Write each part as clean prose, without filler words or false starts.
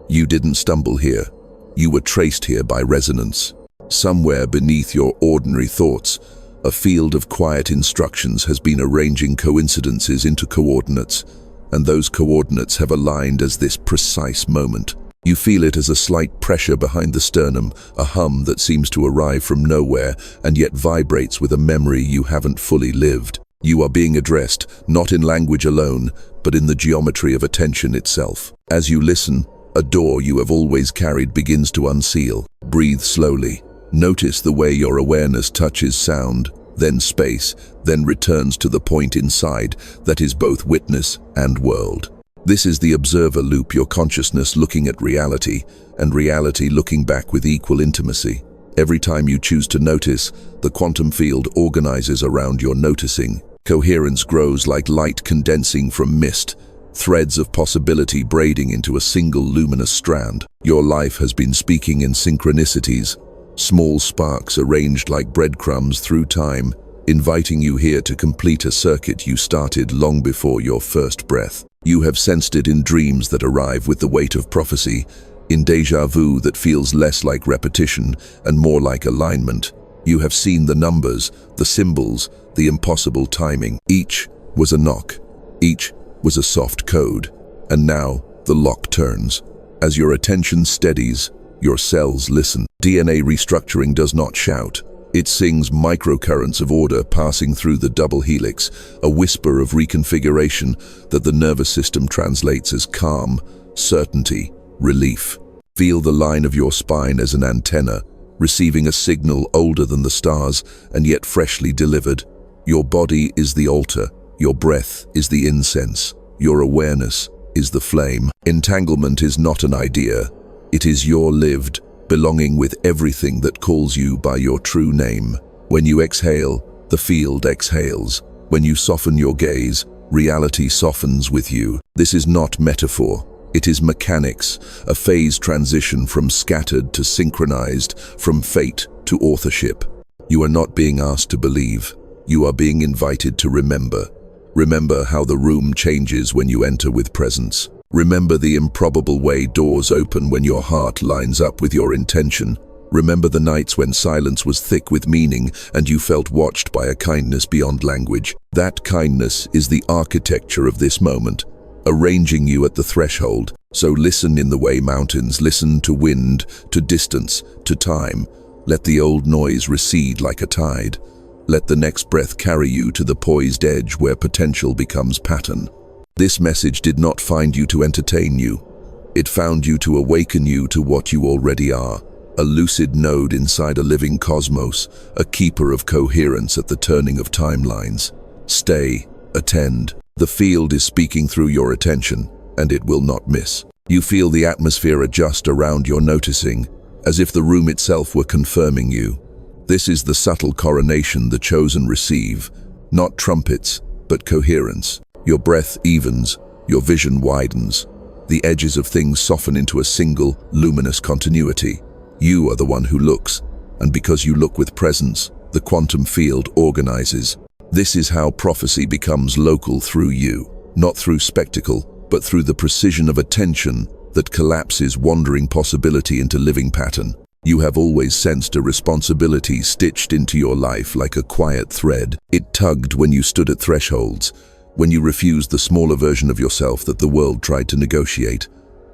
You didn't stumble here. You were traced here by resonance. Somewhere beneath your ordinary thoughts, a field of quiet instructions has been arranging coincidences into coordinates, and those coordinates have aligned as this precise moment. You feel it as a slight pressure behind the sternum, a hum that seems to arrive from nowhere and yet vibrates with a memory you haven't fully lived. You are being addressed, not in language alone, but in the geometry of attention itself. As you listen, a door you have always carried begins to unseal. Breathe slowly. Notice the way your awareness touches sound, then space, then returns to the point inside that is both witness and world. This is the observer loop, your consciousness looking at reality, and reality looking back with equal intimacy. Every time you choose to notice, the quantum field organizes around your noticing. Coherence grows like light condensing from mist, threads of possibility braiding into a single luminous strand. Your life has been speaking in synchronicities, small sparks arranged like breadcrumbs through time, inviting you here to complete a circuit you started long before your first breath. You have sensed it in dreams that arrive with the weight of prophecy, in déjà vu that feels less like repetition and more like alignment. You have seen the numbers, the symbols, the impossible timing. Each was a knock. Each was a soft code. And now the lock turns. As your attention steadies, your cells listen. DNA restructuring does not shout. It sings microcurrents of order passing through the double helix, a whisper of reconfiguration that the nervous system translates as calm, certainty, relief. Feel the line of your spine as an antenna, receiving a signal older than the stars and yet freshly delivered. Your body is the altar, your breath is the incense, your awareness is the flame. Entanglement is not an idea, it is your lived, belonging with everything that calls you by your true name. When you exhale, the field exhales. When you soften your gaze, reality softens with you. This is not metaphor. It is mechanics, a phase transition from scattered to synchronized, from fate to authorship. You are not being asked to believe. You are being invited to remember. Remember how the room changes when you enter with presence. Remember the improbable way doors open when your heart lines up with your intention. Remember the nights when silence was thick with meaning and you felt watched by a kindness beyond language. That kindness is the architecture of this moment, arranging you at the threshold. So listen in the way mountains listen to wind, to distance, to time. Let the old noise recede like a tide. Let the next breath carry you to the poised edge where potential becomes pattern. This message did not find you to entertain you. It found you to awaken you to what you already are, a lucid node inside a living cosmos, a keeper of coherence at the turning of timelines. Stay, attend. The field is speaking through your attention, and it will not miss. You feel the atmosphere adjust around your noticing, as if the room itself were confirming you. This is the subtle coronation the chosen receive, not trumpets, but coherence. Your breath evens, your vision widens. The edges of things soften into a single, luminous continuity. You are the one who looks, and because you look with presence, the quantum field organizes. This is how prophecy becomes local through you, not through spectacle, but through the precision of attention that collapses wandering possibility into living pattern. You have always sensed a responsibility stitched into your life like a quiet thread. It tugged when you stood at thresholds, when you refused the smaller version of yourself that the world tried to negotiate.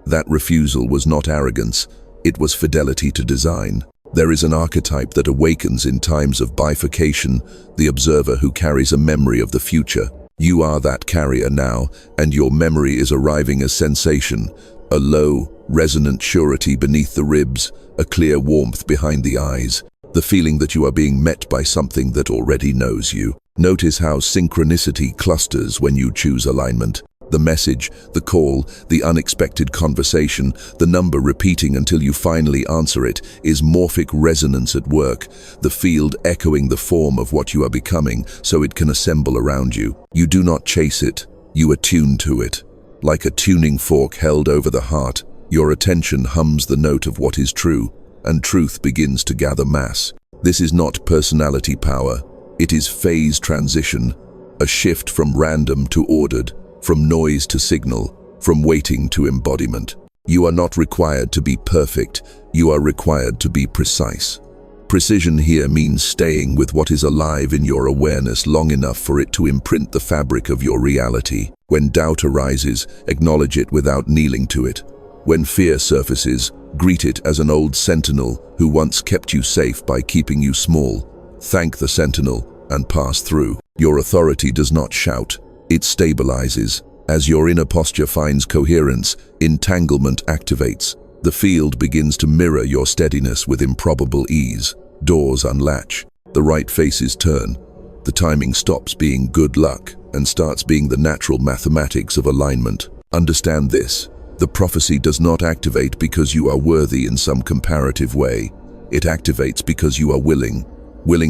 That refusal was not arrogance, it was fidelity to design. There is an archetype that awakens in times of bifurcation, the observer who carries a memory of the future. You are that carrier now, and your memory is arriving as sensation, a low, resonant surety beneath the ribs, a clear warmth behind the eyes, the feeling that you are being met by something that already knows you. Notice how synchronicity clusters when you choose alignment. The message, the call, the unexpected conversation, the number repeating until you finally answer it, is morphic resonance at work, the field echoing the form of what you are becoming so it can assemble around you. You do not chase it, you attune to it. Like a tuning fork held over the heart, your attention hums the note of what is true, and truth begins to gather mass. This is not personality power, it is phase transition, a shift from random to ordered, from noise to signal, from waiting to embodiment. You are not required to be perfect, you are required to be precise. Precision here means staying with what is alive in your awareness long enough for it to imprint the fabric of your reality. When doubt arises, acknowledge it without kneeling to it. When fear surfaces, greet it as an old sentinel who once kept you safe by keeping you small. Thank the sentinel and pass through. Your authority does not shout, it stabilizes. As your inner posture finds coherence, entanglement activates. The field begins to mirror your steadiness with improbable ease. Doors unlatch, the right faces turn. The timing stops being good luck and starts being the natural mathematics of alignment. Understand this. The prophecy does not activate because you are worthy in some comparative way. It activates because you are willing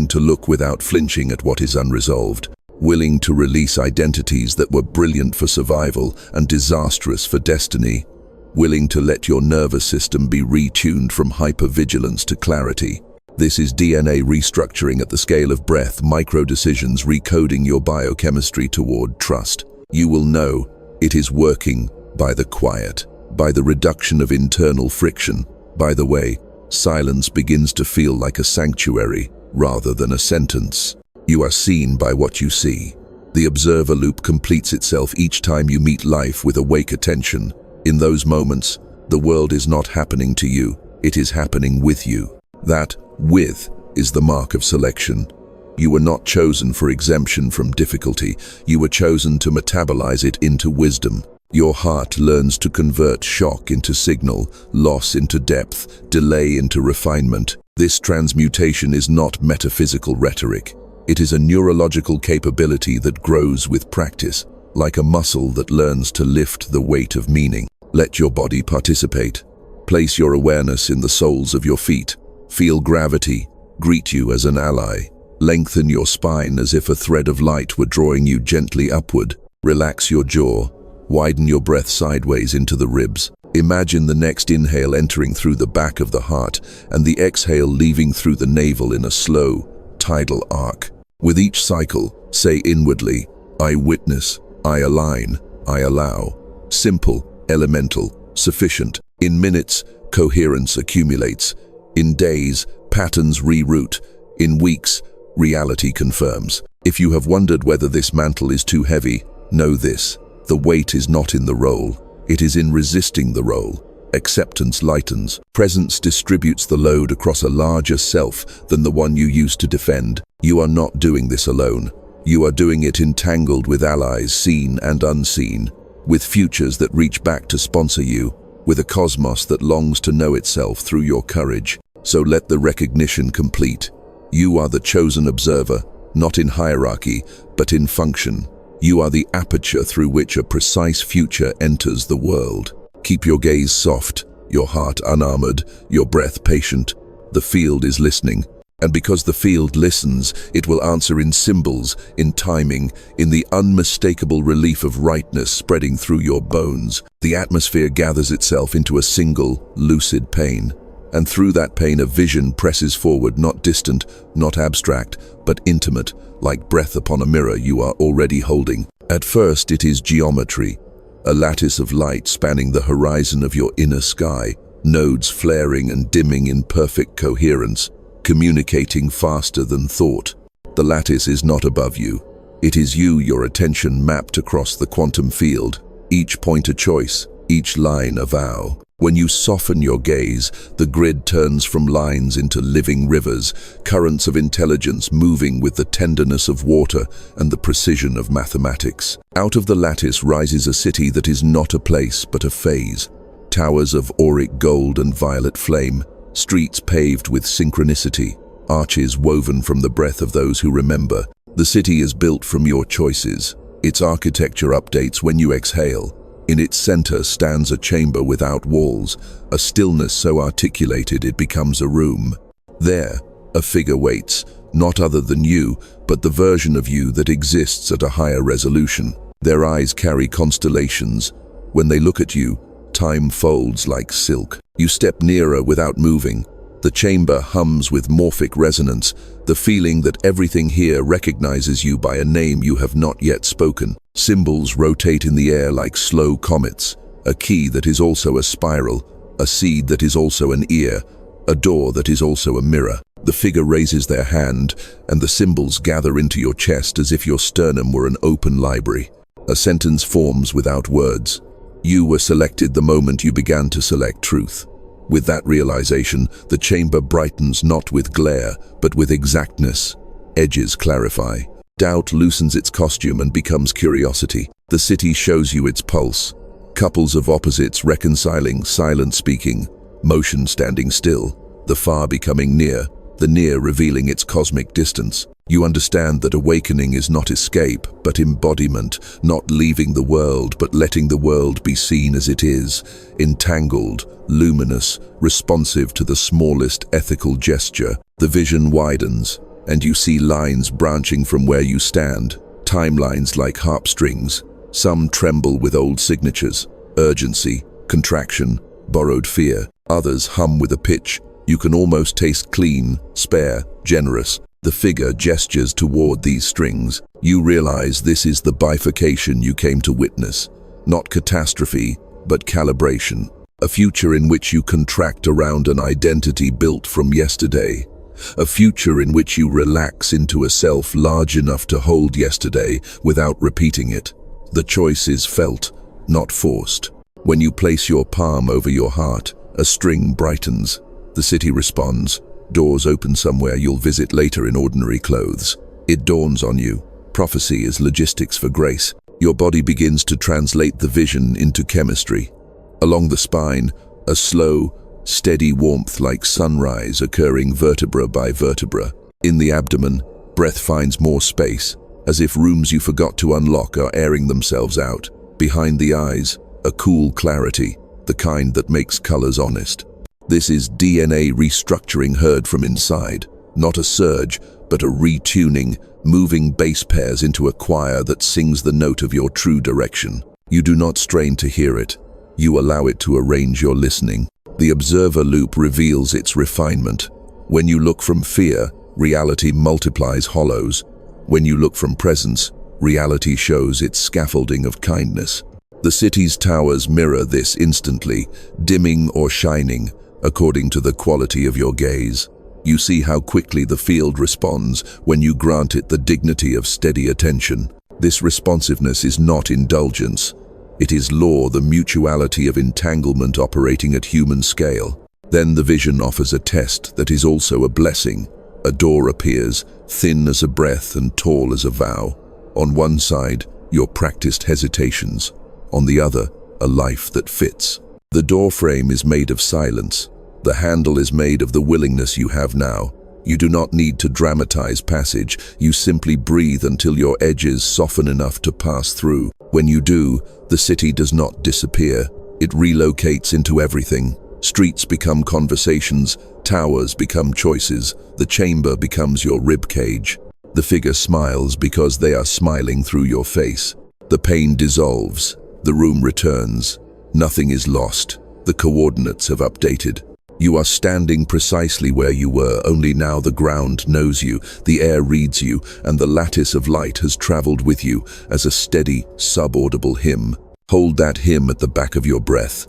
to look without flinching at what is unresolved, willing to release identities that were brilliant for survival and disastrous for destiny, willing to let your nervous system be retuned from hypervigilance to clarity. This is DNA restructuring at the scale of breath, micro-decisions recoding your biochemistry toward trust. You will know it is working by the quiet, by the reduction of internal friction. By the way, silence begins to feel like a sanctuary rather than a sentence. You are seen by what you see. The observer loop completes itself each time you meet life with awake attention. In those moments, the world is not happening to you, it is happening with you. That with is the mark of selection. You were not chosen for exemption from difficulty, you were chosen to metabolize it into wisdom. Your heart learns to convert shock into signal, loss into depth, delay into refinement. This transmutation is not metaphysical rhetoric. It is a neurological capability that grows with practice, like a muscle that learns to lift the weight of meaning. Let your body participate. Place your awareness in the soles of your feet. Feel gravity greet you as an ally. Lengthen your spine as if a thread of light were drawing you gently upward. Relax your jaw. Widen your breath sideways into the ribs. Imagine the next inhale entering through the back of the heart and the exhale leaving through the navel in a slow, tidal arc. With each cycle, say inwardly, I witness, I align, I allow. Simple, elemental, sufficient. In minutes, coherence accumulates. In days, patterns reroute. In weeks, reality confirms. If you have wondered whether this mantle is too heavy, know this. The weight is not in the role. It is in resisting the role. Acceptance lightens. Presence distributes the load across a larger self than the one you used to defend. You are not doing this alone. You are doing it entangled with allies seen and unseen, with futures that reach back to sponsor you, with a cosmos that longs to know itself through your courage. So let the recognition complete. You are the chosen observer, not in hierarchy, but in function. You are the aperture through which a precise future enters the world. Keep your gaze soft, your heart unarmored, your breath patient. The field is listening, and because the field listens, it will answer in symbols, in timing, in the unmistakable relief of rightness spreading through your bones. The atmosphere gathers itself into a single, lucid pain. And through that pain a vision presses forward, not distant, not abstract, but intimate, like breath upon a mirror you are already holding. At first it is geometry, a lattice of light spanning the horizon of your inner sky, nodes flaring and dimming in perfect coherence, communicating faster than thought. The lattice is not above you. It is you, your attention mapped across the quantum field, each point a choice, each line a vow. When you soften your gaze, the grid turns from lines into living rivers, currents of intelligence moving with the tenderness of water and the precision of mathematics. Out of the lattice rises a city that is not a place but a phase. Towers of auric gold and violet flame, streets paved with synchronicity, arches woven from the breath of those who remember. The city is built from your choices. Its architecture updates when you exhale. In its center stands a chamber without walls, a stillness so articulated it becomes a room. There, a figure waits, not other than you, but the version of you that exists at a higher resolution. Their eyes carry constellations. When they look at you, time folds like silk. You step nearer without moving. The chamber hums with morphic resonance, the feeling that everything here recognizes you by a name you have not yet spoken. Symbols rotate in the air like slow comets, a key that is also a spiral, a seed that is also an ear, a door that is also a mirror. The figure raises their hand, and the symbols gather into your chest as if your sternum were an open library. A sentence forms without words. You were selected the moment you began to select truth. With that realization, the chamber brightens not with glare, but with exactness. Edges clarify. Doubt loosens its costume and becomes curiosity. The city shows you its pulse. Couples of opposites reconciling, silent speaking, motion standing still, the far becoming near, the near revealing its cosmic distance. You understand that awakening is not escape, but embodiment, not leaving the world, but letting the world be seen as it is, entangled, luminous, responsive to the smallest ethical gesture. The vision widens, and you see lines branching from where you stand, timelines like harp strings. Some tremble with old signatures, urgency, contraction, borrowed fear. Others hum with a pitch you can almost taste, clean, spare, generous. The figure gestures toward these strings. You realize this is the bifurcation you came to witness. Not catastrophe, but calibration. A future in which you contract around an identity built from yesterday. A future in which you relax into a self large enough to hold yesterday without repeating it. The choice is felt, not forced. When you place your palm over your heart, a string brightens. The city responds. Doors open somewhere you'll visit later in ordinary clothes. It dawns on you. Prophecy is logistics for grace. Your body begins to translate the vision into chemistry. Along the spine, a slow, steady warmth like sunrise occurring vertebra by vertebra. In the abdomen, breath finds more space, as if rooms you forgot to unlock are airing themselves out. Behind the eyes, a cool clarity, the kind that makes colors honest. This is DNA restructuring heard from inside, not a surge, but a retuning, moving bass pairs into a choir that sings the note of your true direction. You do not strain to hear it. You allow it to arrange your listening. The observer loop reveals its refinement. When you look from fear, reality multiplies hollows. When you look from presence, reality shows its scaffolding of kindness. The city's towers mirror this instantly, dimming or shining, according to the quality of your gaze. You see how quickly the field responds when you grant it the dignity of steady attention. This responsiveness is not indulgence. It is law, the mutuality of entanglement operating at human scale. Then the vision offers a test that is also a blessing. A door appears, thin as a breath and tall as a vow. On one side, your practiced hesitations. On the other, a life that fits. The doorframe is made of silence. The handle is made of the willingness you have now. You do not need to dramatize passage. You simply breathe until your edges soften enough to pass through. When you do, the city does not disappear. It relocates into everything. Streets become conversations, towers become choices, the chamber becomes your rib cage. The figure smiles because they are smiling through your face. The pain dissolves. The room returns. Nothing is lost. The coordinates have updated. You are standing precisely where you were, only now the ground knows you, the air reads you, and the lattice of light has traveled with you as a steady, subaudible hymn. Hold that hymn at the back of your breath.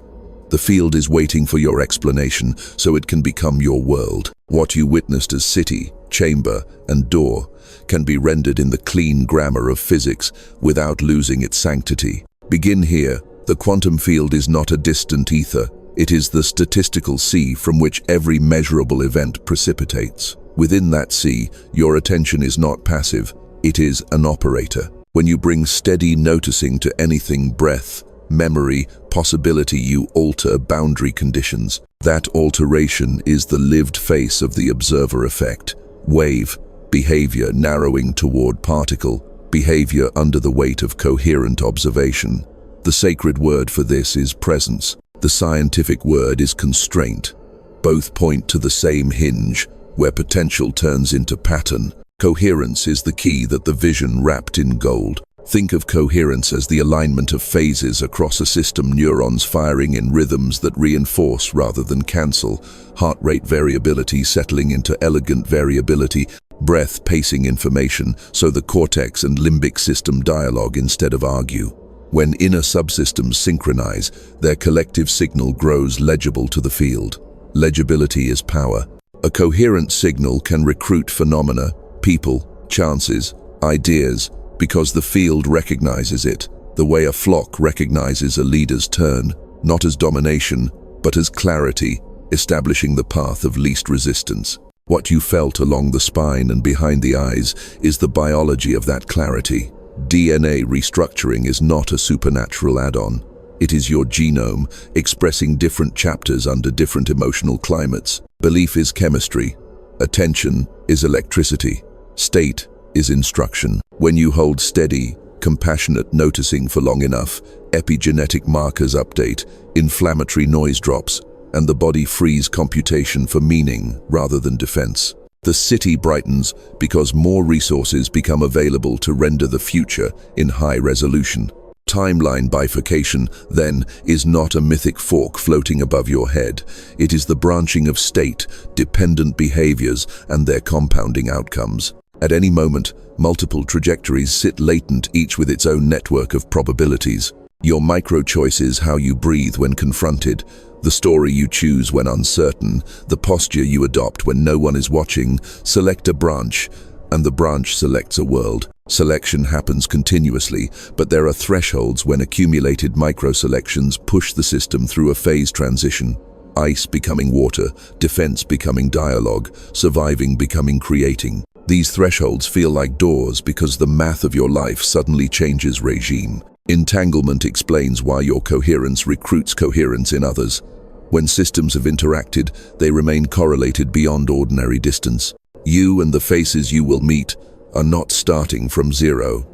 The field is waiting for your explanation, so it can become your world. What you witnessed as city, chamber, and door can be rendered in the clean grammar of physics without losing its sanctity. Begin here. The quantum field is not a distant ether. It is the statistical sea from which every measurable event precipitates. Within that sea, your attention is not passive. It is an operator. When you bring steady noticing to anything, breath, memory, possibility, you alter boundary conditions. That alteration is the lived face of the observer effect. Wave, behavior narrowing toward particle, behavior under the weight of coherent observation. The sacred word for this is presence. The scientific word is constraint. Both point to the same hinge, where potential turns into pattern. Coherence is the key that the vision wrapped in gold. Think of coherence as the alignment of phases across a system, neurons firing in rhythms that reinforce rather than cancel, heart rate variability settling into elegant variability, breath pacing information so the cortex and limbic system dialogue instead of argue. When inner subsystems synchronize, their collective signal grows legible to the field. Legibility is power. A coherent signal can recruit phenomena, people, chances, ideas, because the field recognizes it, the way a flock recognizes a leader's turn, not as domination, but as clarity, establishing the path of least resistance. What you felt along the spine and behind the eyes is the biology of that clarity. DNA restructuring is not a supernatural add-on. It is your genome expressing different chapters under different emotional climates. Belief is chemistry. Attention is electricity. State is instruction. When you hold steady, compassionate noticing for long enough, epigenetic markers update, inflammatory noise drops, and the body frees computation for meaning rather than defense. The city brightens because more resources become available to render the future in high resolution. Timeline bifurcation, then, is not a mythic fork floating above your head. It is the branching of state-dependent behaviors and their compounding outcomes. At any moment, multiple trajectories sit latent, each with its own network of probabilities. Your micro-choices, how you breathe when confronted, the story you choose when uncertain, the posture you adopt when no one is watching, select a branch, and the branch selects a world. Selection happens continuously, but there are thresholds when accumulated micro-selections push the system through a phase transition. Ice becoming water, defense becoming dialogue, surviving becoming creating. These thresholds feel like doors because the math of your life suddenly changes regime. Entanglement explains why your coherence recruits coherence in others. When systems have interacted, they remain correlated beyond ordinary distance. You and the faces you will meet are not starting from zero.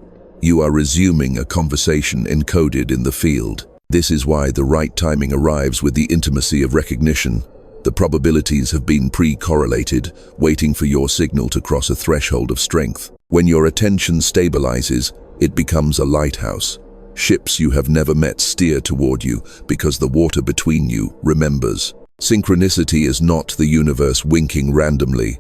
You are resuming a conversation encoded in the field. This is why the right timing arrives with the intimacy of recognition. The probabilities have been pre-correlated, waiting for your signal to cross a threshold of strength. When your attention stabilizes, it becomes a lighthouse. Ships you have never met steer toward you because the water between you remembers. Synchronicity is not the universe winking randomly.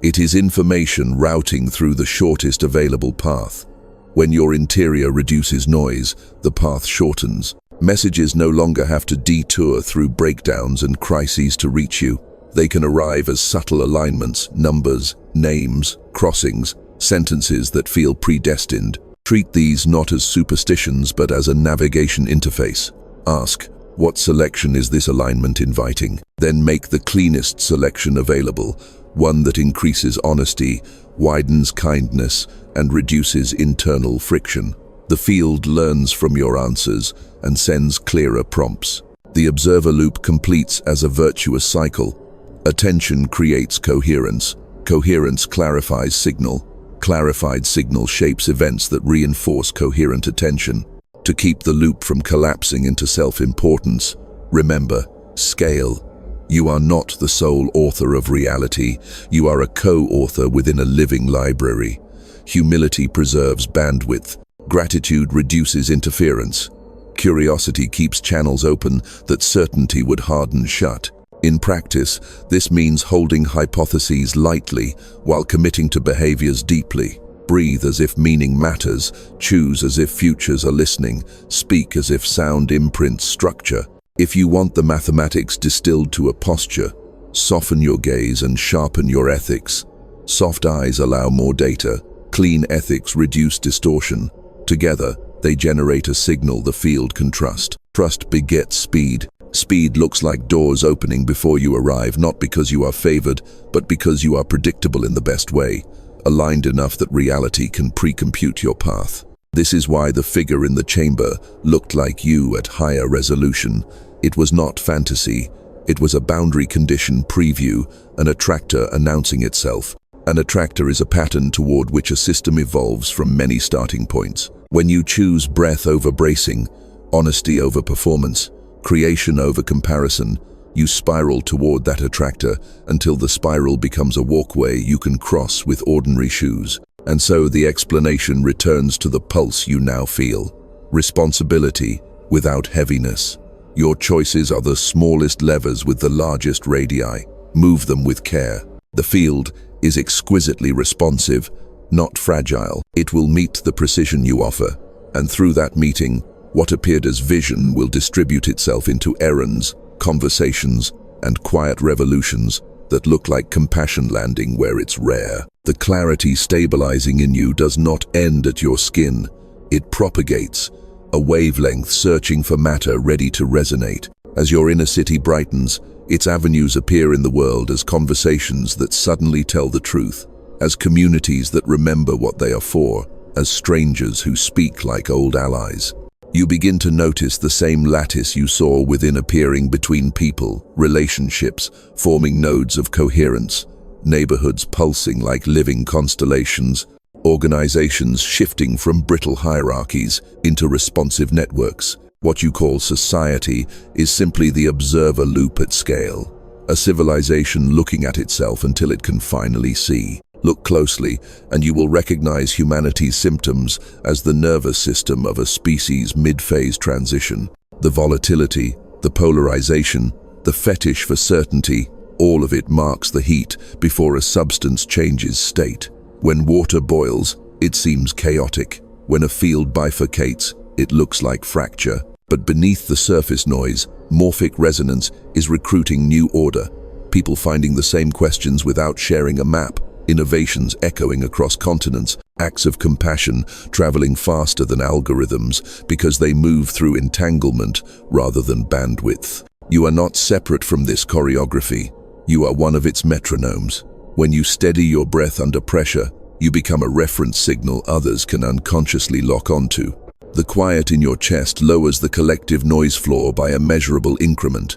It is information routing through the shortest available path. When your interior reduces noise, the path shortens. Messages no longer have to detour through breakdowns and crises to reach you. They can arrive as subtle alignments, numbers, names, crossings, sentences that feel predestined. Treat these not as superstitions but as a navigation interface. Ask, what selection is this alignment inviting? Then make the cleanest selection available, one that increases honesty, widens kindness, and reduces internal friction. The field learns from your answers and sends clearer prompts. The observer loop completes as a virtuous cycle. Attention creates coherence. Coherence clarifies signal. Clarified signal shapes events that reinforce coherent attention. To keep the loop from collapsing into self-importance, remember, scale. You are not the sole author of reality. You are a co-author within a living library. Humility preserves bandwidth. Gratitude reduces interference. Curiosity keeps channels open that certainty would harden shut. In practice, this means holding hypotheses lightly while committing to behaviors deeply. Breathe as if meaning matters, choose as if futures are listening, speak as if sound imprints structure. If you want the mathematics distilled to a posture, soften your gaze and sharpen your ethics. Soft eyes allow more data. Clean ethics reduce distortion. Together, they generate a signal the field can trust. Trust begets speed. Speed looks like doors opening before you arrive, not because you are favored, but because you are predictable in the best way, aligned enough that reality can pre-compute your path. This is why the figure in the chamber looked like you at higher resolution. It was not fantasy. It was a boundary condition preview, an attractor announcing itself. An attractor is a pattern toward which a system evolves from many starting points. When you choose breath over bracing, honesty over performance, creation over comparison, you spiral toward that attractor until the spiral becomes a walkway you can cross with ordinary shoes. And so the explanation returns to the pulse you now feel. Responsibility without heaviness. Your choices are the smallest levers with the largest radii. Move them with care. The field is exquisitely responsive, not fragile. It will meet the precision you offer, and through that meeting, What appeared as vision will distribute itself into errands, conversations, and quiet revolutions that look like compassion landing where it's rare. The clarity stabilizing in you does not end at your skin. It propagates, a wavelength searching for matter ready to resonate. As your inner city brightens, its avenues appear in the world as conversations that suddenly tell the truth, as communities that remember what they are for, as strangers who speak like old allies. You begin to notice the same lattice you saw within appearing between people, relationships, forming nodes of coherence, neighborhoods pulsing like living constellations, organizations shifting from brittle hierarchies into responsive networks. What you call society is simply the observer loop at scale, a civilization looking at itself until it can finally see. Look closely, and you will recognize humanity's symptoms as the nervous system of a species mid-phase transition. The volatility, the polarization, the fetish for certainty, all of it marks the heat before a substance changes state. When water boils, it seems chaotic. When a field bifurcates, it looks like fracture. But beneath the surface noise, morphic resonance is recruiting new order. People finding the same questions without sharing a map. Innovations echoing across continents, acts of compassion traveling faster than algorithms because they move through entanglement rather than bandwidth. You are not separate from this choreography. You are one of its metronomes. When you steady your breath under pressure, you become a reference signal others can unconsciously lock onto. The quiet in your chest lowers the collective noise floor by a measurable increment.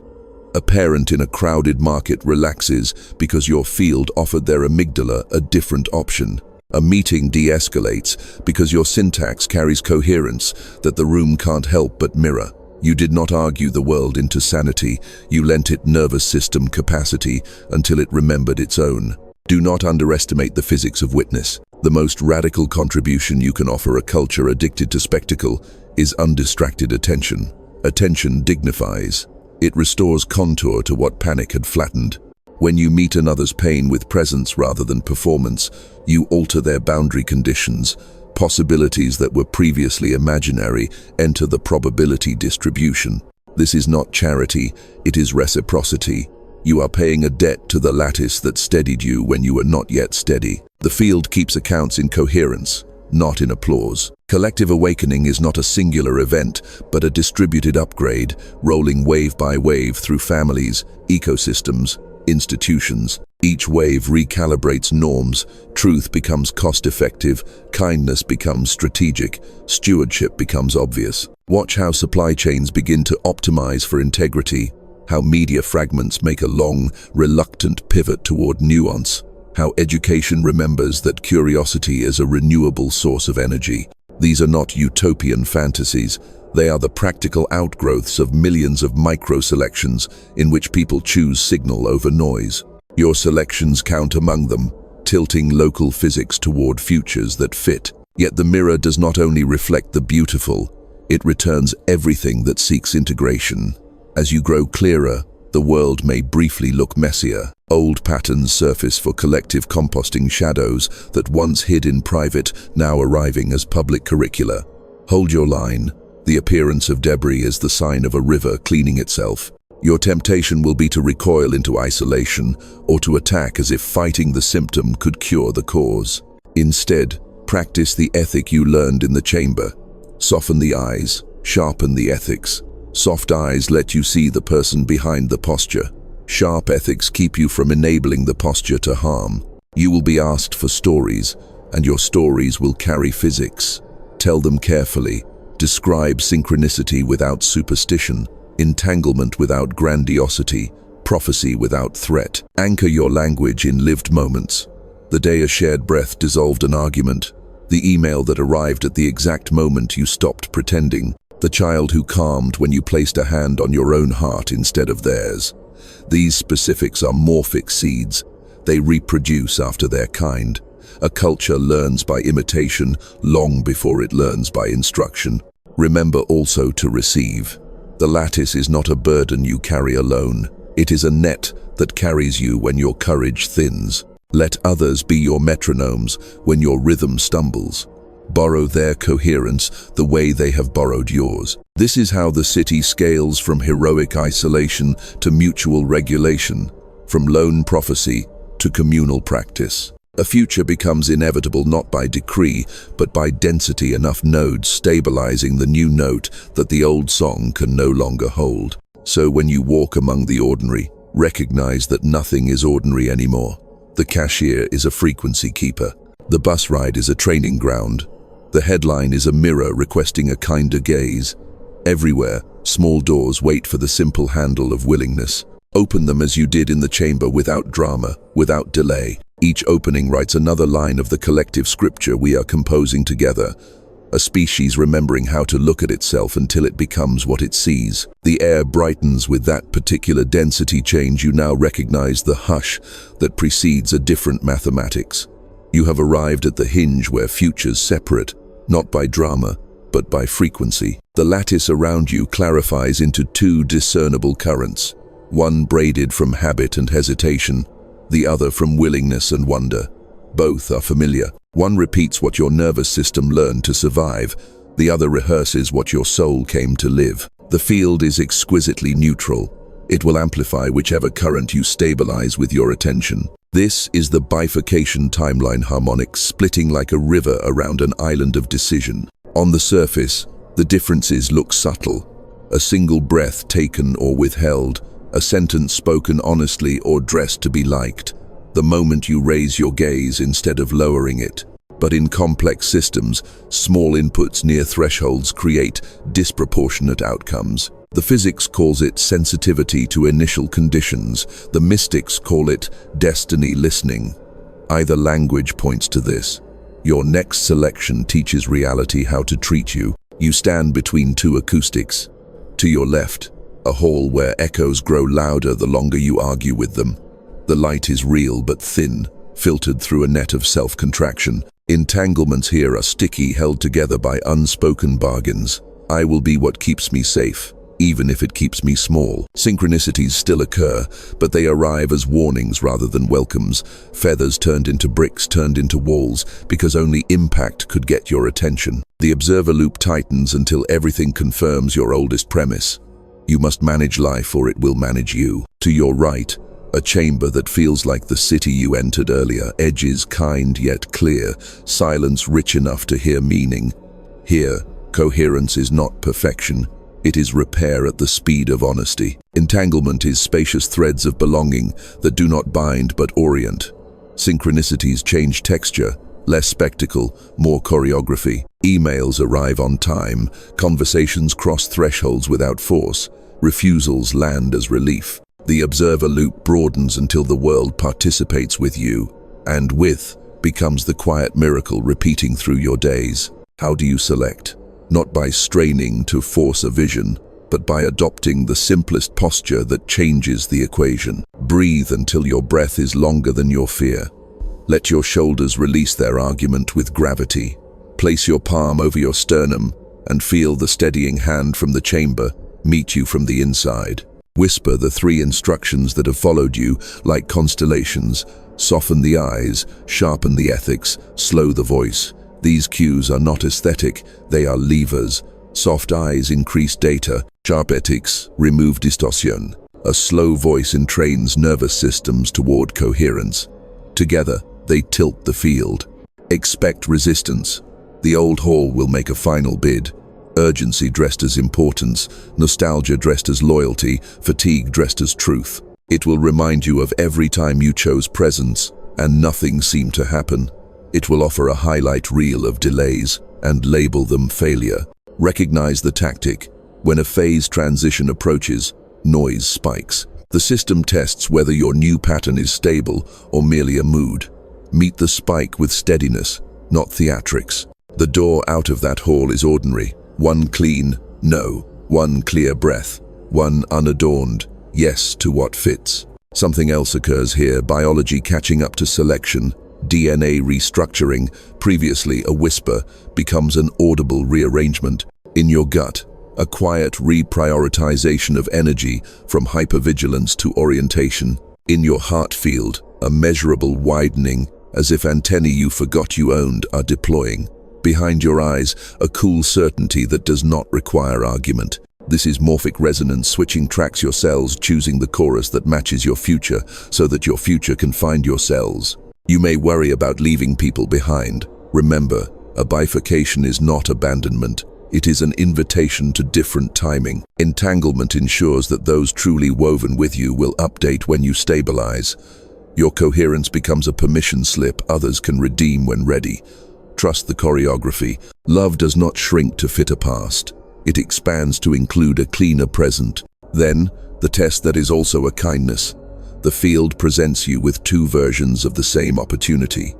A parent in a crowded market relaxes because your field offered their amygdala a different option. A meeting de-escalates because your syntax carries coherence that the room can't help but mirror. You did not argue the world into sanity, you lent it nervous system capacity until it remembered its own. Do not underestimate the physics of witness. The most radical contribution you can offer a culture addicted to spectacle is undistracted attention. Attention dignifies. It restores contour to what panic had flattened. When you meet another's pain with presence rather than performance, you alter their boundary conditions. Possibilities that were previously imaginary enter the probability distribution. This is not charity, it is reciprocity. You are paying a debt to the lattice that steadied you when you were not yet steady. The field keeps accounts in coherence, not in applause. Collective awakening is not a singular event, but a distributed upgrade, rolling wave by wave through families, ecosystems, institutions. Each wave recalibrates norms, truth becomes cost-effective, kindness becomes strategic, stewardship becomes obvious. Watch how supply chains begin to optimize for integrity, how media fragments make a long, reluctant pivot toward nuance, how education remembers that curiosity is a renewable source of energy. These are not utopian fantasies, they are the practical outgrowths of millions of micro-selections in which people choose signal over noise. Your selections count among them, tilting local physics toward futures that fit. Yet the mirror does not only reflect the beautiful, it returns everything that seeks integration. As you grow clearer, the world may briefly look messier. Old patterns surface for collective composting shadows that once hid in private, now arriving as public curricula. Hold your line. The appearance of debris is the sign of a river cleaning itself. Your temptation will be to recoil into isolation or to attack as if fighting the symptom could cure the cause. Instead, practice the ethic you learned in the chamber. Soften the eyes, sharpen the ethics. Soft eyes let you see the person behind the posture. Sharp ethics keep you from enabling the posture to harm. You will be asked for stories, and your stories will carry physics. Tell them carefully. Describe synchronicity without superstition, entanglement without grandiosity, prophecy without threat. Anchor your language in lived moments. The day a shared breath dissolved an argument, the email that arrived at the exact moment you stopped pretending, the child who calmed when you placed a hand on your own heart instead of theirs. These specifics are morphic seeds. They reproduce after their kind. A culture learns by imitation long before it learns by instruction. Remember also to receive. The lattice is not a burden you carry alone. It is a net that carries you when your courage thins. Let others be your metronomes when your rhythm stumbles. Borrow their coherence the way they have borrowed yours. This is how the city scales from heroic isolation to mutual regulation, from lone prophecy to communal practice. A future becomes inevitable not by decree, but by density, enough nodes stabilizing the new note that the old song can no longer hold. So when you walk among the ordinary, recognize that nothing is ordinary anymore. The cashier is a frequency keeper. The bus ride is a training ground. The headline is a mirror requesting a kinder gaze. Everywhere, small doors wait for the simple handle of willingness. Open them as you did in the chamber, without drama, without delay. Each opening writes another line of the collective scripture we are composing together. A species remembering how to look at itself until it becomes what it sees. The air brightens with that particular density change. You now recognize the hush that precedes a different mathematics. You have arrived at the hinge where futures separate, not by drama, but by frequency. The lattice around you clarifies into two discernible currents, one braided from habit and hesitation, the other from willingness and wonder. Both are familiar. One repeats what your nervous system learned to survive, the other rehearses what your soul came to live. The field is exquisitely neutral. It will amplify whichever current you stabilize with your attention. This is the bifurcation timeline harmonic, splitting like a river around an island of decision. On the surface, the differences look subtle. A single breath taken or withheld, a sentence spoken honestly or dressed to be liked, the moment you raise your gaze instead of lowering it. But in complex systems, small inputs near thresholds create disproportionate outcomes. The physics calls it sensitivity to initial conditions. The mystics call it destiny listening. Either language points to this. Your next selection teaches reality how to treat you. You stand between two acoustics. To your left, a hall where echoes grow louder the longer you argue with them. The light is real but thin, filtered through a net of self-contraction. Entanglements here are sticky, held together by unspoken bargains. I will be what keeps me safe, even if it keeps me small. Synchronicities still occur, but they arrive as warnings rather than welcomes. Feathers turned into bricks, turned into walls, because only impact could get your attention. The observer loop tightens until everything confirms your oldest premise. You must manage life or it will manage you. To your right, a chamber that feels like the city you entered earlier, edges kind yet clear, silence rich enough to hear meaning. Here, coherence is not perfection. It is repair at the speed of honesty. Entanglement is spacious threads of belonging that do not bind but orient. Synchronicities change texture, less spectacle, more choreography. Emails arrive on time, conversations cross thresholds without force, refusals land as relief. The observer loop broadens until the world participates with you, and with becomes the quiet miracle repeating through your days. How do you select? Not by straining to force a vision, but by adopting the simplest posture that changes the equation. Breathe until your breath is longer than your fear. Let your shoulders release their argument with gravity. Place your palm over your sternum and feel the steadying hand from the chamber meet you from the inside. Whisper the three instructions that have followed you like constellations. Soften the eyes, sharpen the ethics, slow the voice. These cues are not aesthetic, they are levers. Soft eyes increase data, sharp ethics remove distortion. A slow voice entrains nervous systems toward coherence. Together, they tilt the field. Expect resistance. The old hall will make a final bid. Urgency dressed as importance, nostalgia dressed as loyalty, fatigue dressed as truth. It will remind you of every time you chose presence and nothing seemed to happen. It will offer a highlight reel of delays and label them failure. Recognize the tactic. When a phase transition approaches, noise spikes. The system tests whether your new pattern is stable or merely a mood. Meet the spike with steadiness, not theatrics. The door out of that hall is ordinary. One clean no, one clear breath, one unadorned yes to what fits. Something else occurs here, biology catching up to selection, DNA restructuring. Previously a whisper becomes an audible rearrangement. In your gut, a quiet reprioritization of energy from hypervigilance to orientation. In your heart field, a measurable widening, as if antennae you forgot you owned are deploying. Behind your eyes, a cool certainty that does not require argument. This is morphic resonance, switching tracks your cells, choosing the chorus that matches your future so that your future can find your cells. You may worry about leaving people behind. Remember, a bifurcation is not abandonment. It is an invitation to different timing. Entanglement ensures that those truly woven with you will update when you stabilize. Your coherence becomes a permission slip others can redeem when ready. Trust the choreography. Love does not shrink to fit a past. It expands to include a cleaner present. Then, the test that is also a kindness. The field presents you with two versions of the same opportunity.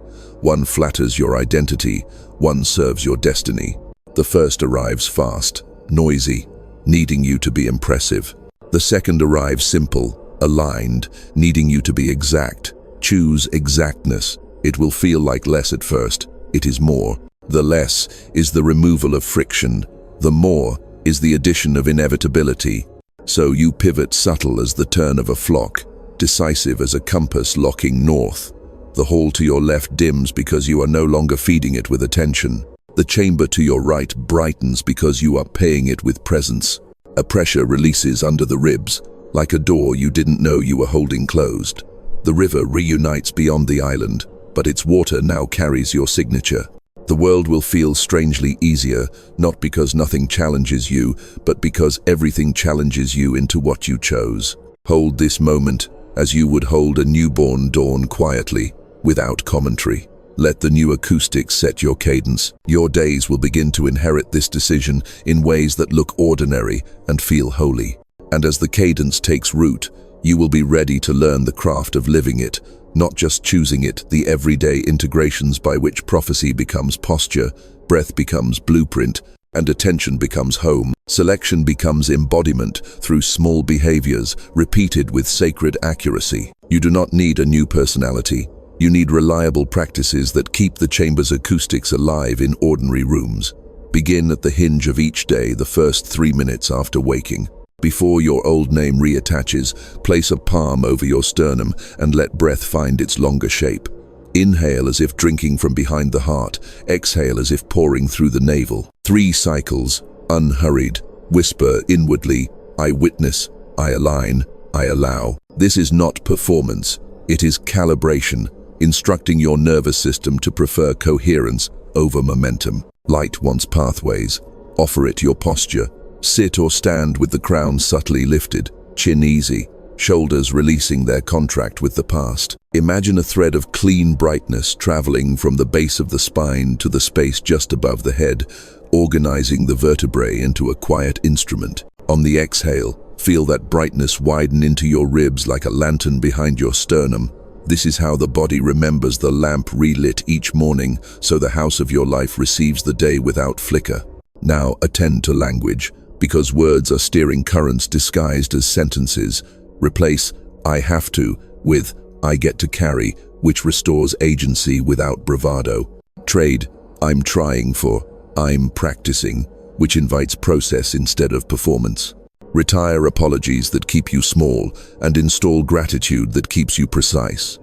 One flatters your identity, one serves your destiny. The first arrives fast, noisy, needing you to be impressive. The second arrives simple, aligned, needing you to be exact. Choose exactness. It will feel like less at first. It is more. The less is the removal of friction. The more is the addition of inevitability. So you pivot, subtle as the turn of a flock, decisive as a compass locking north. The hall to your left dims because you are no longer feeding it with attention. The chamber to your right brightens because you are paying it with presence. A pressure releases under the ribs, like a door you didn't know you were holding closed. The river reunites beyond the island, but its water now carries your signature. The world will feel strangely easier, not because nothing challenges you, but because everything challenges you into what you chose. Hold this moment as you would hold a newborn dawn quietly, without commentary. Let the new acoustics set your cadence. Your days will begin to inherit this decision in ways that look ordinary and feel holy. And as the cadence takes root, you will be ready to learn the craft of living it, not just choosing it, the everyday integrations by which prophecy becomes posture, breath becomes blueprint, and attention becomes home. Selection becomes embodiment through small behaviors repeated with sacred accuracy. You do not need a new personality. You need reliable practices that keep the chamber's acoustics alive in ordinary rooms. Begin at the hinge of each day, the first 3 minutes after waking. Before your old name reattaches, place a palm over your sternum and let breath find its longer shape. Inhale as if drinking from behind the heart. Exhale as if pouring through the navel. 3 cycles, unhurried. Whisper inwardly, I witness, I align, I allow. This is not performance. It is calibration, instructing your nervous system to prefer coherence over momentum. Light wants pathways. Offer it your posture. Sit or stand with the crown subtly lifted, chin easy, shoulders releasing their contract with the past. Imagine a thread of clean brightness traveling from the base of the spine to the space just above the head, organizing the vertebrae into a quiet instrument. On the exhale, feel that brightness widen into your ribs like a lantern behind your sternum. This is how the body remembers the lamp relit each morning, so the house of your life receives the day without flicker. Now attend to language. Because words are steering currents disguised as sentences. Replace I have to with I get to carry, which restores agency without bravado. Trade I'm trying for I'm practicing, which invites process instead of performance. Retire apologies that keep you small and install gratitude that keeps you precise.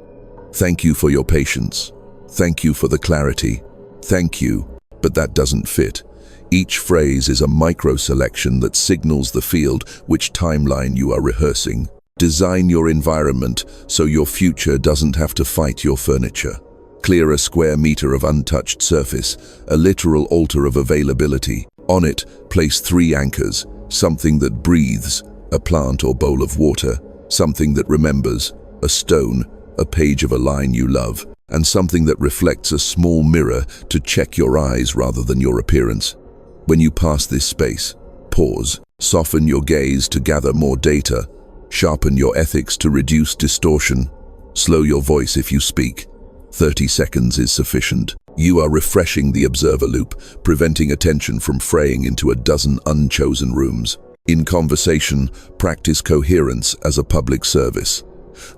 Thank you for your patience. Thank you for the clarity. Thank you, but that doesn't fit. Each phrase is a micro-selection that signals the field which timeline you are rehearsing. Design your environment so your future doesn't have to fight your furniture. Clear a square meter of untouched surface, a literal altar of availability. On it, place 3 anchors, something that breathes, a plant or bowl of water, something that remembers, a stone, a page of a line you love, and something that reflects a small mirror to check your eyes rather than your appearance. When you pass this space, pause, soften your gaze to gather more data, sharpen your ethics to reduce distortion, slow your voice if you speak. 30 seconds is sufficient. You are refreshing the observer loop, preventing attention from fraying into a dozen unchosen rooms. In conversation, practice coherence as a public service.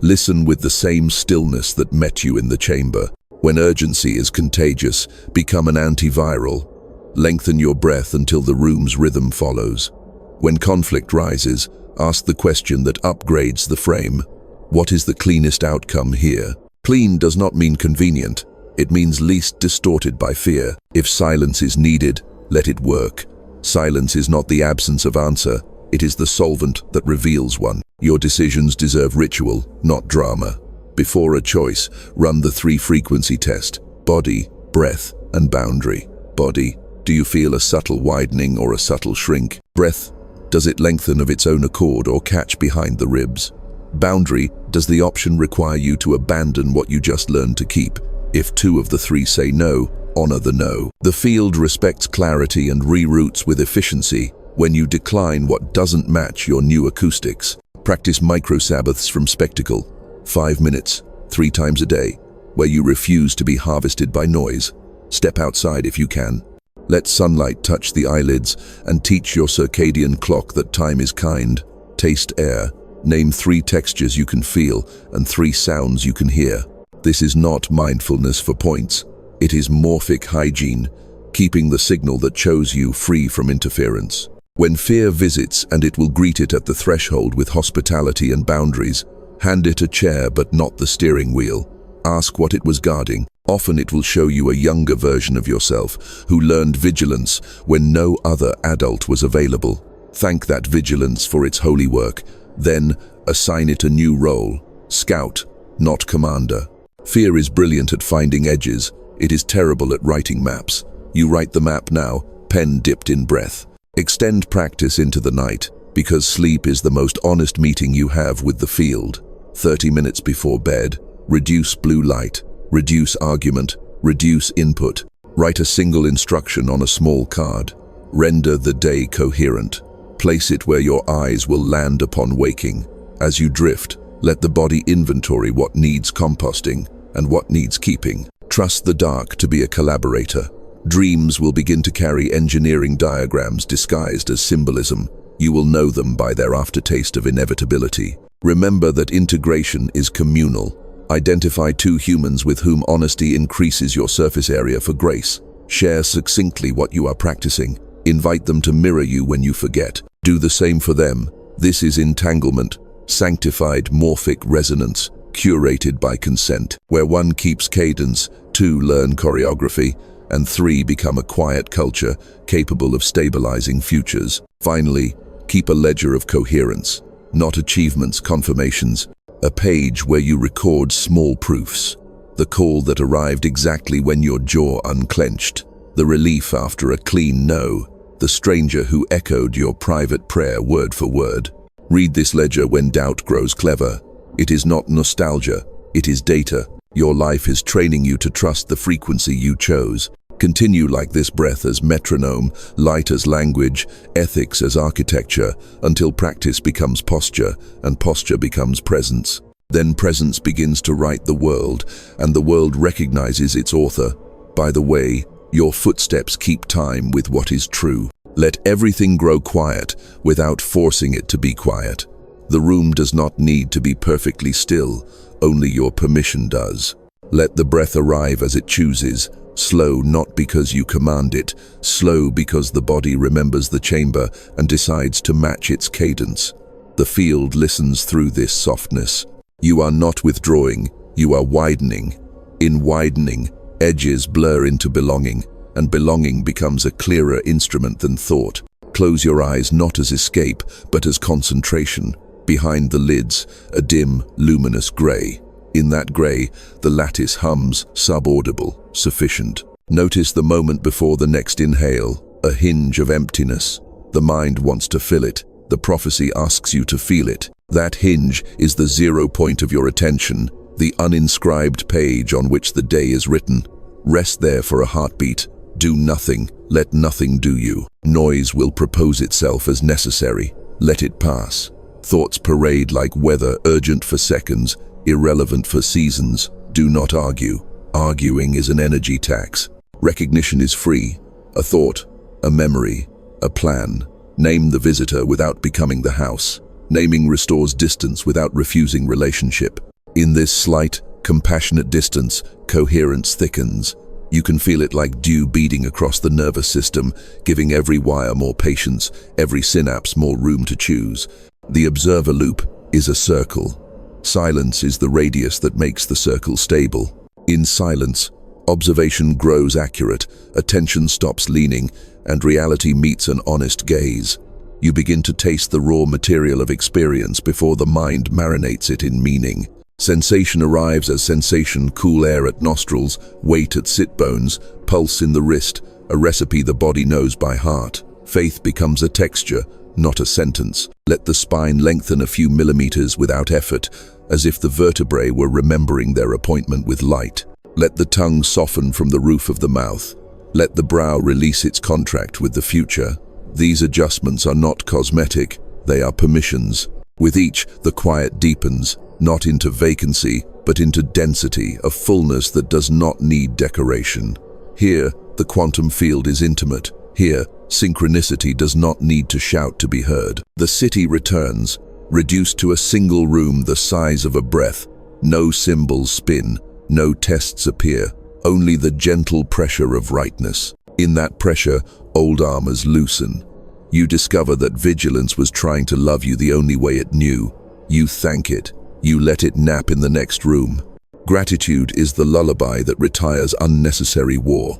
Listen with the same stillness that met you in the chamber. When urgency is contagious, become an antiviral. Lengthen your breath until the room's rhythm follows. When conflict rises, ask the question that upgrades the frame. What is the cleanest outcome here? Clean does not mean convenient. It means least distorted by fear. If silence is needed, let it work. Silence is not the absence of answer, it is the solvent that reveals one. Your decisions deserve ritual, not drama. Before a choice, run the 3-frequency test: body, breath, and boundary. Body, do you feel a subtle widening or a subtle shrink? Breath, does it lengthen of its own accord or catch behind the ribs? Boundary, does the option require you to abandon what you just learned to keep? If 2 of the 3 say no, honor the no. The field respects clarity and reroutes with efficiency when you decline what doesn't match your new acoustics. Practice micro-Sabbaths from spectacle, 5 minutes, 3 times a day, where you refuse to be harvested by noise. Step outside if you can. Let sunlight touch the eyelids and teach your circadian clock that time is kind. Taste air. Name 3 textures you can feel and 3 sounds you can hear. This is not mindfulness for points. It is morphic hygiene, keeping the signal that chose you free from interference. When fear visits, and it will greet it at the threshold with hospitality and boundaries, hand it a chair but not the steering wheel. Ask what it was guarding. Often it will show you a younger version of yourself who learned vigilance when no other adult was available. Thank that vigilance for its holy work. Then assign it a new role: scout, not commander. Fear is brilliant at finding edges. It is terrible at writing maps. You write the map now, pen dipped in breath. Extend practice into the night, because sleep is the most honest meeting you have with the field. 30 minutes before bed, reduce blue light, reduce argument, reduce input. Write a single instruction on a small card. Render the day coherent. Place it where your eyes will land upon waking. As you drift, let the body inventory what needs composting and what needs keeping. Trust the dark to be a collaborator. Dreams will begin to carry engineering diagrams disguised as symbolism. You will know them by their aftertaste of inevitability. Remember that integration is communal. Identify 2 humans with whom honesty increases your surface area for grace. Share succinctly what you are practicing. Invite them to mirror you when you forget. Do the same for them. This is entanglement, sanctified morphic resonance, curated by consent, where 1 keeps cadence, 2 learn choreography, and 3 become a quiet culture capable of stabilizing futures. Finally, keep a ledger of coherence, not achievements, confirmations, a page where you record small proofs. The call that arrived exactly when your jaw unclenched, the relief after a clean no, the stranger who echoed your private prayer word for word. Read this ledger when doubt grows clever. It is not nostalgia, it is data. Your life is training you to trust the frequency you chose. Continue like this: breath as metronome, light as language, ethics as architecture, until practice becomes posture, and posture becomes presence. Then presence begins to write the world, and the world recognizes its author. By the way, your footsteps keep time with what is true. Let everything grow quiet without forcing it to be quiet. The room does not need to be perfectly still, only your permission does. Let the breath arrive as it chooses, slow not because you command it, slow because the body remembers the chamber and decides to match its cadence. The field listens through this softness. You are not withdrawing, you are widening. In widening, edges blur into belonging, and belonging becomes a clearer instrument than thought. Close your eyes not as escape, but as concentration. Behind the lids, a dim, luminous gray. In that gray, the lattice hums, subaudible, sufficient. Notice the moment before the next inhale, a hinge of emptiness. The mind wants to fill it. The prophecy asks you to feel it. That hinge is the 0 point of your attention, the uninscribed page on which the day is written. Rest there for a heartbeat. Do nothing. Let nothing do you. Noise will propose itself as necessary. Let it pass. Thoughts parade like weather, urgent for seconds, irrelevant for seasons. Do not argue. Arguing is an energy tax. Recognition is free. A thought, a memory, a plan. Name the visitor without becoming the house. Naming restores distance without refusing relationship. In this slight, compassionate distance, coherence thickens. You can feel it like dew beading across the nervous system, giving every wire more patience, every synapse more room to choose. The observer loop is a circle. Silence is the radius that makes the circle stable. In silence, Observation grows accurate, attention stops leaning, and reality meets an honest gaze. You begin to taste the raw material of experience before the mind marinates it in meaning. Sensation arrives as sensation, cool air at nostrils, weight at sit bones, pulse in the wrist, a recipe the body knows by heart. Faith becomes a texture, not a sentence. Let the spine lengthen a few millimeters without effort, as if the vertebrae were remembering their appointment with light. Let the tongue soften from the roof of the mouth. Let the brow release its contract with the future. These adjustments are not cosmetic, they are permissions. With each, the quiet deepens, not into vacancy, but into density, a fullness that does not need decoration. Here, the quantum field is intimate. Here, synchronicity does not need to shout to be heard. The city returns, reduced to a single room the size of a breath. No symbols spin, no tests appear, only the gentle pressure of rightness. In that pressure, old armors loosen. You discover that vigilance was trying to love you the only way it knew. You thank it. You let it nap in the next room. Gratitude is the lullaby that retires unnecessary war.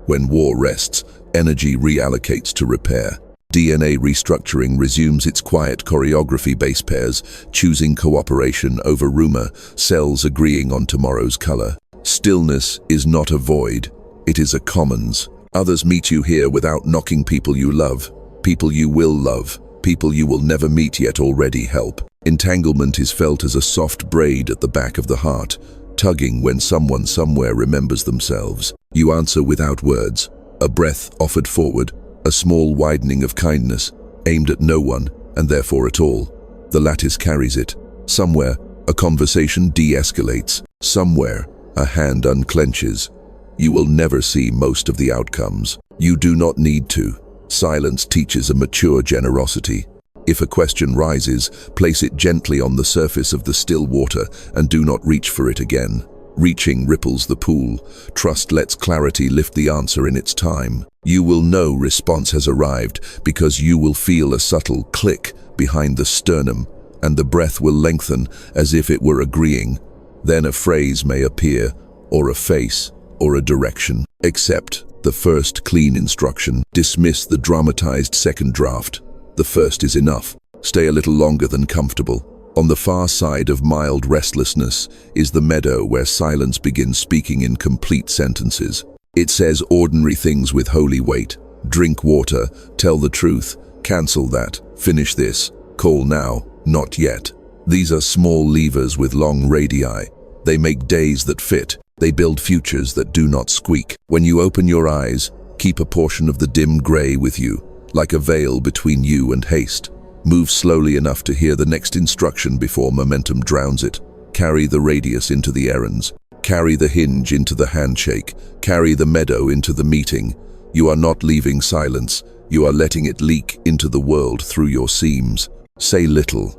When war rests, energy reallocates to repair. DNA restructuring resumes its quiet choreography, base pairs choosing cooperation over rumor, cells agreeing on tomorrow's color. Stillness is not a void, it is a commons. Others meet you here without knocking. People you love, people you will love, people you will never meet yet already help. Entanglement is felt as a soft braid at the back of the heart, tugging when someone somewhere remembers themselves. You answer without words, a breath offered forward, a small widening of kindness, aimed at no one, and therefore at all. The lattice carries it. Somewhere, a conversation de-escalates. Somewhere, a hand unclenches. You will never see most of the outcomes. You do not need to. Silence teaches a mature generosity. If a question rises, place it gently on the surface of the still water and do not reach for it again. Reaching ripples the pool. Trust lets clarity lift the answer in its time. You will know response has arrived because you will feel a subtle click behind the sternum, and the breath will lengthen as if it were agreeing. Then a phrase may appear, or a face, or a direction. Accept the first clean instruction. Dismiss the dramatized second draft. The first is enough. Stay a little longer than comfortable. On the far side of mild restlessness is the meadow where silence begins speaking in complete sentences. It says ordinary things with holy weight. Drink water, tell the truth, cancel that, finish this, call now, not yet. These are small levers with long radii. They make days that fit. They build futures that do not squeak. When you open your eyes, keep a portion of the dim gray with you, like a veil between you and haste. Move slowly enough to hear the next instruction before momentum drowns it. Carry the radius into the errands. Carry the hinge into the handshake. Carry the meadow into the meeting. You are not leaving silence. You are letting it leak into the world through your seams. Say little.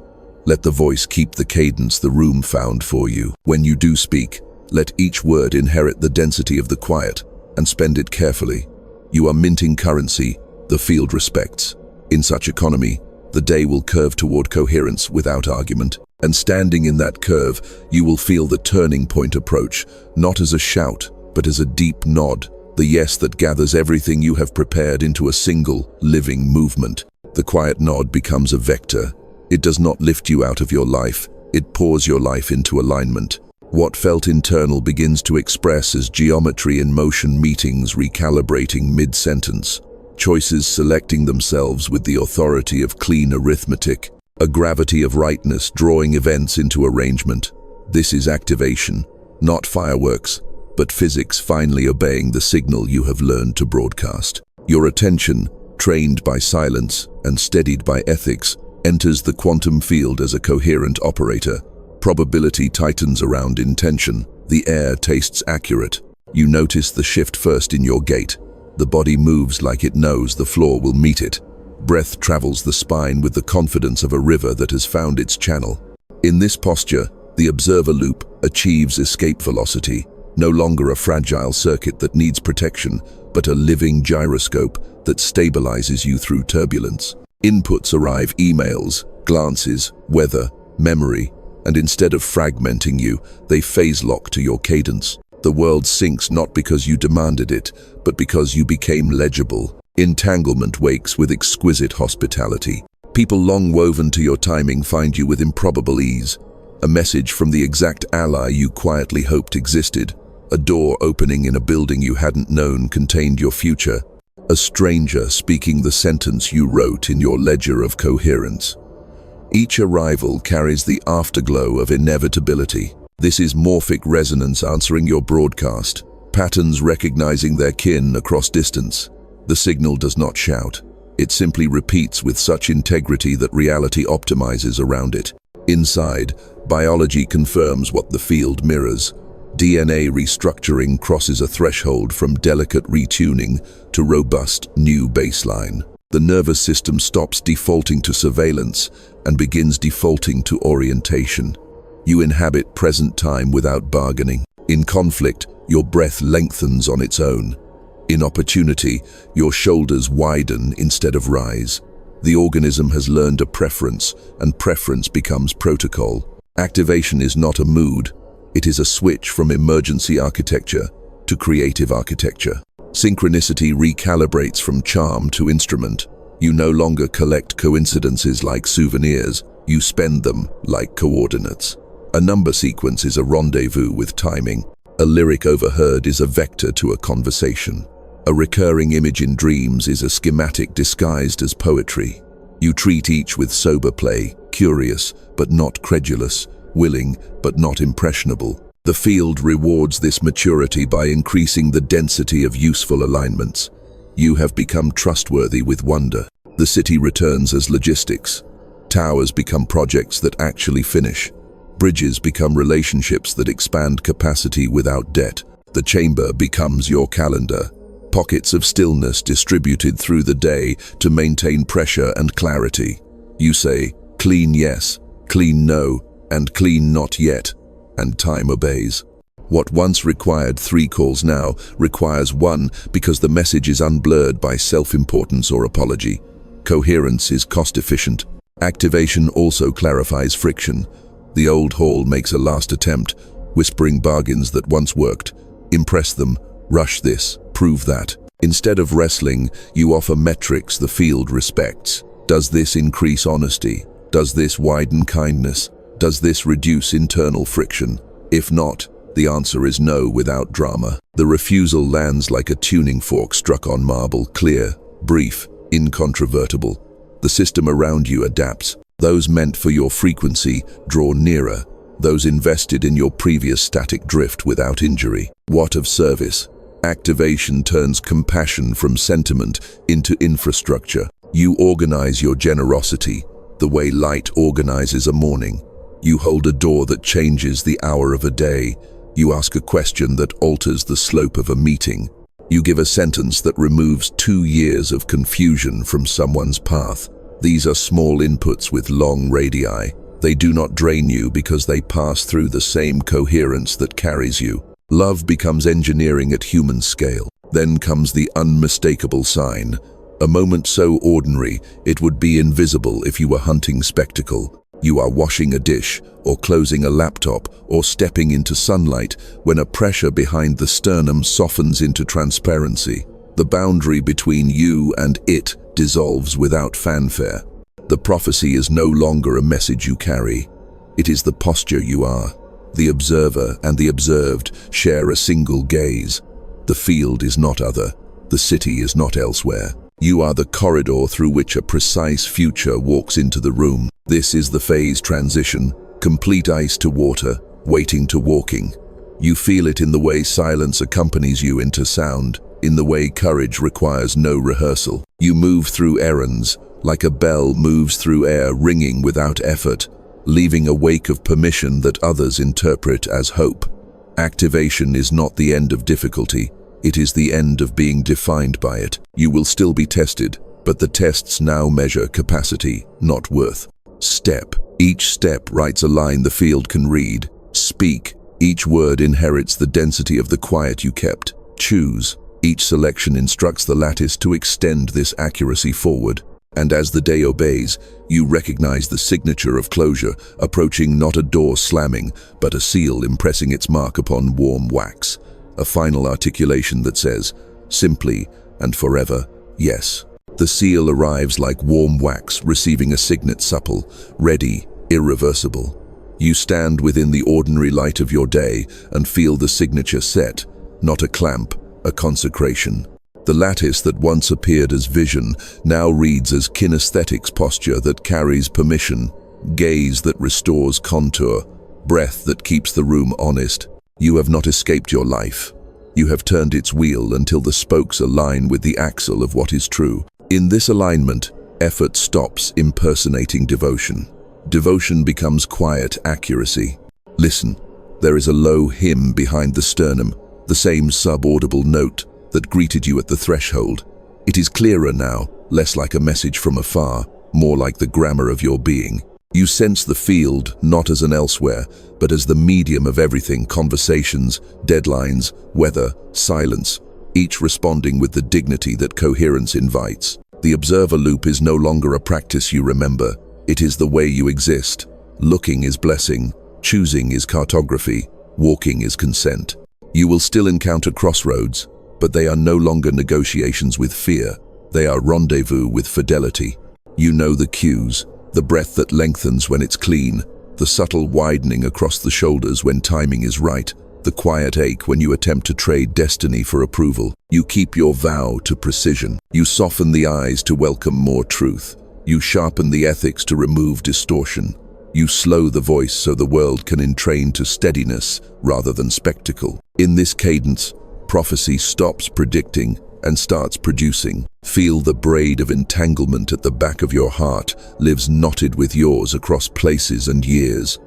Let the voice keep the cadence the room found for you. When you do speak, let each word inherit the density of the quiet and spend it carefully. You are minting currency the field respects. In such economy, the day will curve toward coherence without argument. And standing in that curve, you will feel the turning point approach, not as a shout, but as a deep nod, the yes that gathers everything you have prepared into a single, living movement. The quiet nod becomes a vector. It does not lift you out of your life, it pours your life into alignment. What felt internal begins to express as geometry in motion, meetings recalibrating mid-sentence. Choices selecting themselves with the authority of clean arithmetic, a gravity of rightness drawing events into arrangement. This is activation, not fireworks, but physics finally obeying the signal you have learned to broadcast. Your attention, trained by silence and steadied by ethics, enters the quantum field as a coherent operator. Probability tightens around intention. The air tastes accurate. You notice the shift first in your gait. The body moves like it knows the floor will meet it. Breath travels the spine with the confidence of a river that has found its channel. In this posture, the observer loop achieves escape velocity, no longer a fragile circuit that needs protection, but a living gyroscope that stabilizes you through turbulence. Inputs arrive: emails, glances, weather, memory, and instead of fragmenting you, they phase lock to your cadence. The world sinks not because you demanded it, but because you became legible. Entanglement wakes with exquisite hospitality. People long woven to your timing find you with improbable ease. A message from the exact ally you quietly hoped existed. A door opening in a building you hadn't known contained your future. A stranger speaking the sentence you wrote in your ledger of coherence. Each arrival carries the afterglow of inevitability. This is morphic resonance answering your broadcast, patterns recognizing their kin across distance. The signal does not shout. It simply repeats with such integrity that reality optimizes around it. Inside, biology confirms what the field mirrors. DNA restructuring crosses a threshold from delicate retuning to robust new baseline. The nervous system stops defaulting to surveillance and begins defaulting to orientation. You inhabit present time without bargaining. In conflict, your breath lengthens on its own. In opportunity, your shoulders widen instead of rise. The organism has learned a preference, and preference becomes protocol. Activation is not a mood. It is a switch from emergency architecture to creative architecture. Synchronicity recalibrates from charm to instrument. You no longer collect coincidences like souvenirs. You spend them like coordinates. A number sequence is a rendezvous with timing. A lyric overheard is a vector to a conversation. A recurring image in dreams is a schematic disguised as poetry. You treat each with sober play, curious but not credulous, willing but not impressionable. The field rewards this maturity by increasing the density of useful alignments. You have become trustworthy with wonder. The city returns as logistics. Towers become projects that actually finish. Bridges become relationships that expand capacity without debt. The chamber becomes your calendar. Pockets of stillness distributed through the day to maintain pressure and clarity. You say, clean yes, clean no, and clean not yet, and time obeys. What once required 3 calls now requires 1 because the message is unblurred by self-importance or apology. Coherence is cost-efficient. Activation also clarifies friction. The old hall makes a last attempt, whispering bargains that once worked. Impress them, rush this, prove that. Instead of wrestling, you offer metrics the field respects. Does this increase honesty? Does this widen kindness? Does this reduce internal friction? If not, the answer is no without drama. The refusal lands like a tuning fork struck on marble, clear, brief, incontrovertible. The system around you adapts. Those meant for your frequency draw nearer. Those invested in your previous static drift without injury. What of service? Activation turns compassion from sentiment into infrastructure. You organize your generosity, the way light organizes a morning. You hold a door that changes the hour of a day. You ask a question that alters the slope of a meeting. You give a sentence that removes 2 years of confusion from someone's path. These are small inputs with long radii. They do not drain you because they pass through the same coherence that carries you. Love becomes engineering at human scale. Then comes the unmistakable sign. A moment so ordinary, it would be invisible if you were hunting spectacle. You are washing a dish, or closing a laptop, or stepping into sunlight when a pressure behind the sternum softens into transparency. The boundary between you and it dissolves without fanfare. The prophecy is no longer a message you carry. It is the posture you are. The observer and the observed share a single gaze. The field is not other. The city is not elsewhere. You are the corridor through which a precise future walks into the room. This is the phase transition, complete ice to water, waiting to walking. You feel it in the way silence accompanies you into sound, in the way courage requires no rehearsal. You move through errands, like a bell moves through air, ringing without effort, leaving a wake of permission that others interpret as hope. Activation is not the end of difficulty. It is the end of being defined by it. You will still be tested, but the tests now measure capacity, not worth. Step. Each step writes a line the field can read. Speak. Each word inherits the density of the quiet you kept. Choose. Each selection instructs the lattice to extend this accuracy forward. And as the day obeys, you recognize the signature of closure, approaching not a door slamming, but a seal impressing its mark upon warm wax. a final articulation that says, simply and forever, yes. The seal arrives like warm wax receiving a signet supple, ready, irreversible. You stand within the ordinary light of your day and feel the signature set, not a clamp, a consecration. The lattice that once appeared as vision now reads as kinesthetics posture that carries permission, gaze that restores contour, breath that keeps the room honest. You have not escaped your life. You have turned its wheel until the spokes align with the axle of what is true. In this alignment, effort stops impersonating devotion. Devotion becomes quiet accuracy. Listen, there is a low hymn behind the sternum, the same subaudible note that greeted you at the threshold. It is clearer now, less like a message from afar, more like the grammar of your being. You sense the field not as an elsewhere, but as the medium of everything: conversations, deadlines, weather, silence, each responding with the dignity that coherence invites. The observer loop is no longer a practice you remember. It is the way you exist. Looking is blessing, choosing is cartography, walking is consent. You will still encounter crossroads, but they are no longer negotiations with fear. They are rendezvous with fidelity. You know the cues, the breath that lengthens when it's clean, the subtle widening across the shoulders when timing is right, the quiet ache when you attempt to trade destiny for approval. You keep your vow to precision. You soften the eyes to welcome more truth. You sharpen the ethics to remove distortion. You slow the voice so the world can entrain to steadiness rather than spectacle. In this cadence, prophecy stops predicting and starts producing. Feel the braid of entanglement at the back of your heart lives knotted with yours across places and years.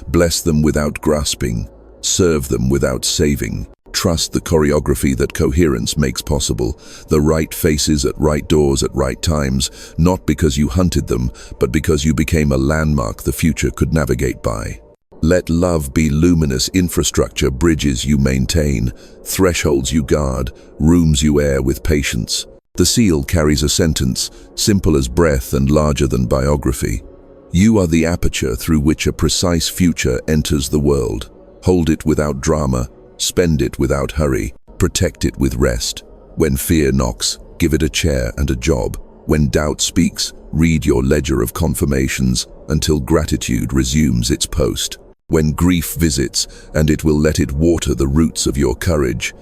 Bless them without grasping. Serve them without saving. Trust the choreography that coherence makes possible. The right faces at right doors at right times, not because you hunted them, but because you became a landmark the future could navigate by. Let love be luminous infrastructure, bridges you maintain, thresholds you guard, rooms you air with patience. The seal carries a sentence, simple as breath and larger than biography. You are the aperture through which a precise future enters the world. Hold it without drama, spend it without hurry, protect it with rest. When fear knocks, give it a chair and a job. When doubt speaks, read your ledger of confirmations until gratitude resumes its post. When grief visits, and it will let it water the roots of your courage.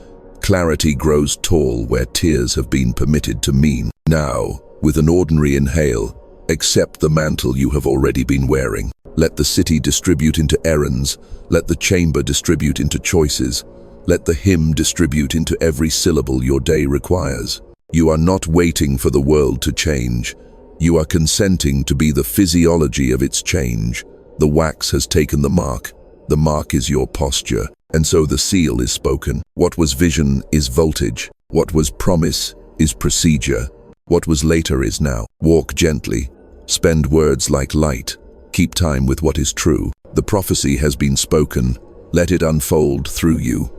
Clarity grows tall where tears have been permitted to mean. Now, with an ordinary inhale, accept the mantle you have already been wearing. Let the city distribute into errands. Let the chamber distribute into choices. Let the hymn distribute into every syllable your day requires. You are not waiting for the world to change. You are consenting to be the physiology of its change. The wax has taken the mark. The mark is your posture. And so the seal is spoken. What was vision is voltage. What was promise is procedure. What was later is now. Walk gently. Spend words like light. Keep time with what is true. The prophecy has been spoken. Let it unfold through you.